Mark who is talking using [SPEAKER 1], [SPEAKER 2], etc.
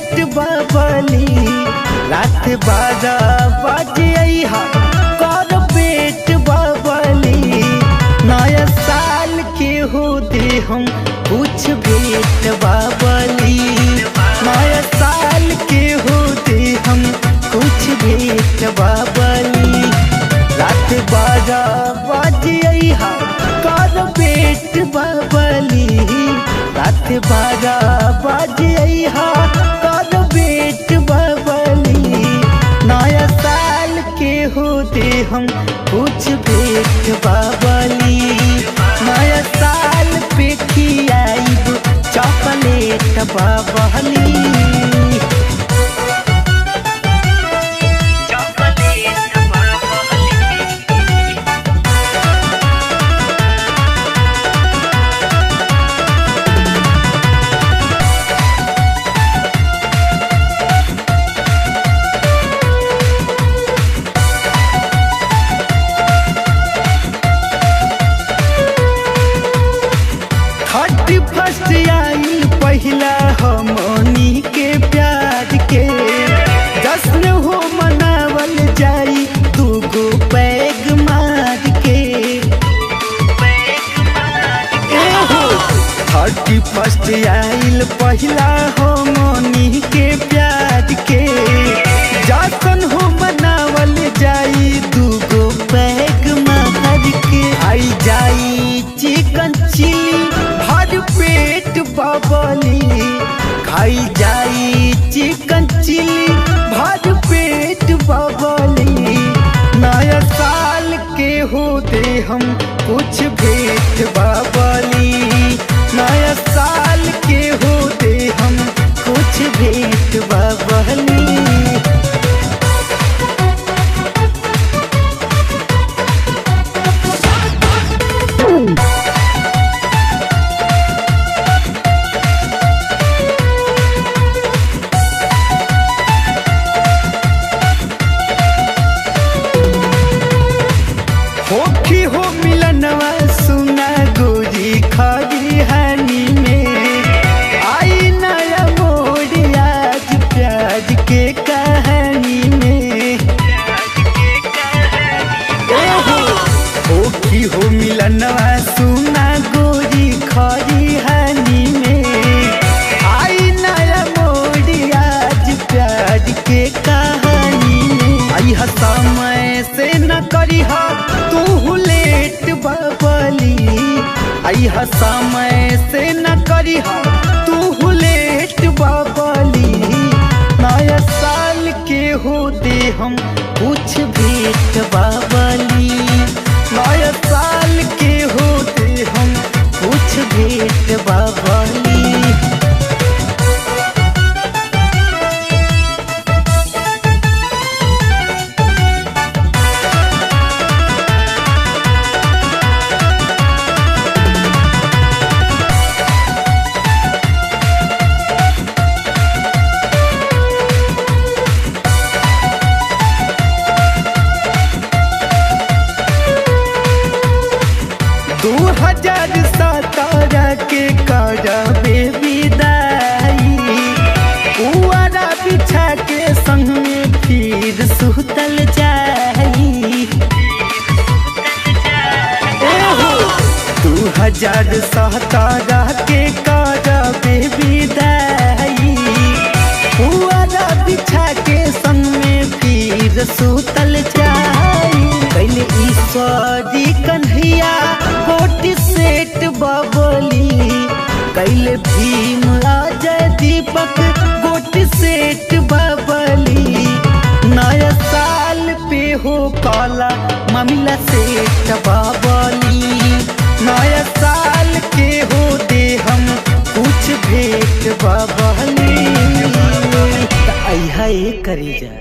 [SPEAKER 1] भेट बबली रात 12 बजे अइहा कर भेट बबली। नया साल के हो दे हम कुछ भेट बबली। नया साल के हो दे हम कुछ भेट बबली रात 12 बजे अइहा कर भेट बबली। रात 12 बजे अइहा कर भेट बबली। नया साल के हो दे हम कुछ भेट बबली। नया साल पे खियाइब चॉकलेट बबली। फर्स्ट आइल पहिला हमनी के प्यार के जश्न हो मनावल जाई दूगो पैग मार के। 31 आइल पहिला हमनी के प्यार के जश्न हो मनावल जाई दूगो पैग मार के। आई जाई चिकन चिली भर पेट बबली। खाई जाई चिकन चिली भर पेट बबली। नया साल के हो दे हम कुछ भेट बबली। नया साल के हो दे हम कुछ भेट बबली। होखी हो मिलनवा सुना गोरी खरी हानी में। आई नया मोड़ आज प्याज के कहानी में। होखी हो मिलनवा सुना गोरी खरी हानी में। आई नया मोड़ आज प्याज के कहानी में। आई समय से न करी तू लेट बबली। आई समय से न करी तू लेट बबली। नया साल के हो दे हम कुछ भेट बबली। नया साल के हो दे हम कुछ भेट बबली। दू 2017 के करबे विदाई। पुआरा बिछा के संग में फिर सुतल जाई। 2017 के करबे विदाई। पुआरा बिछा के संग में फिर सुतल जाई। पहले ईश्वरी कन्हैया कोटि सेठ बबली। कैले भीम अजय दीपक गोटी सेठ बबली। नया साल पे हो काला मामला सेठ बबली। नया साल के हो दे हम कुछ भेट बबली। अइहा करी जा।